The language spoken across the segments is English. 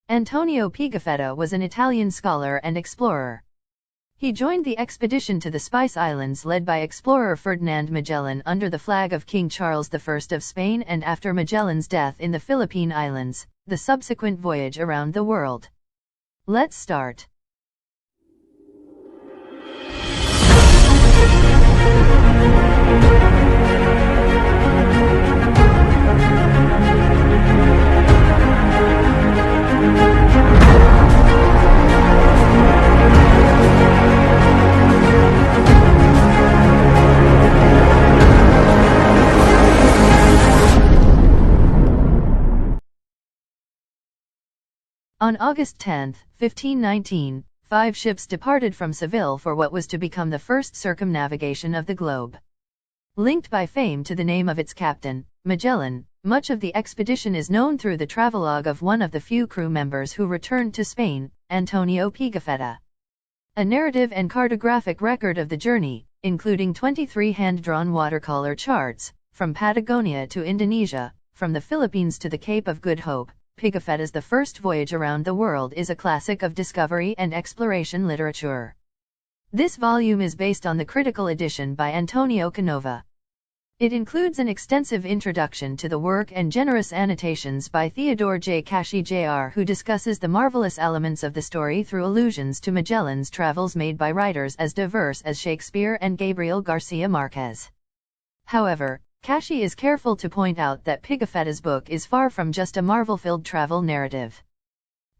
Antonio Pigafetta was an Italian scholar and explorer. He joined the expedition to the Spice Islands led by explorer Ferdinand Magellan under the flag of King Charles I of Spain, and after Magellan's death in the Philippine Islands, the subsequent voyage around the world. Let's start. On August 10, 1519, 5 ships departed from Seville for what was to become the first circumnavigation of the globe. Linked by fame to the name of its captain, Magellan, much of the expedition is known through the travelogue of one of the few crew members who returned to Spain, Antonio Pigafetta. A narrative and cartographic record of the journey, including 23 hand-drawn watercolor charts, from Patagonia to Indonesia, from the Philippines to the Cape of Good Hope, Pigafetta's The First Voyage Around the World is a classic of discovery and exploration literature. This volume is based on the critical edition by Antonio Canova. It includes an extensive introduction to the work and generous annotations by Theodore J. Cashy Jr., who discusses the marvelous elements of the story through allusions to Magellan's travels made by writers as diverse as Shakespeare and Gabriel Garcia Marquez. However, Cashy is careful to point out that Pigafetta's book is far from just a marvel-filled travel narrative.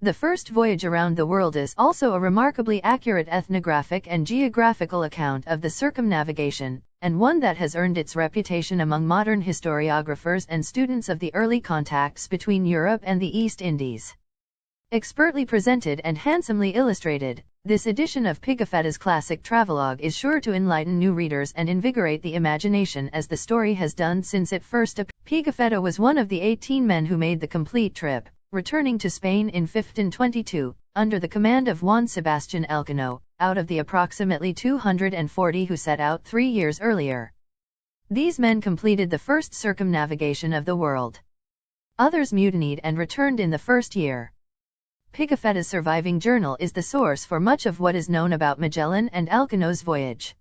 The First Voyage Around the World is also a remarkably accurate ethnographic and geographical account of the circumnavigation, and one that has earned its reputation among modern historiographers and students of the early contacts between Europe and the East Indies. Expertly presented and handsomely illustrated, this edition of Pigafetta's classic travelogue is sure to enlighten new readers and invigorate the imagination as the story has done since it first appeared. Pigafetta was one of the 18 men who made the complete trip, returning to Spain in 1522, under the command of Juan Sebastian Elcano, out of the approximately 240 who set out 3 years earlier. These men completed the first circumnavigation of the world. Others mutinied and returned in the first year. Pigafetta's surviving journal is the source for much of what is known about Magellan and Elcano's voyage.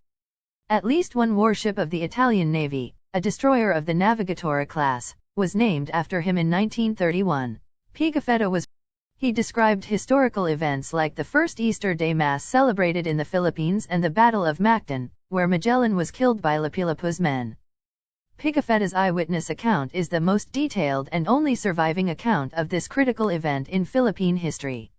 At least one warship of the Italian Navy, a destroyer of the Navigatore class, was named after him in 1931. He described historical events like the first Easter Day Mass celebrated in the Philippines and the Battle of Mactan, where Magellan was killed by Lapulapu's men. Pigafetta's eyewitness account is the most detailed and only surviving account of this critical event in Philippine history.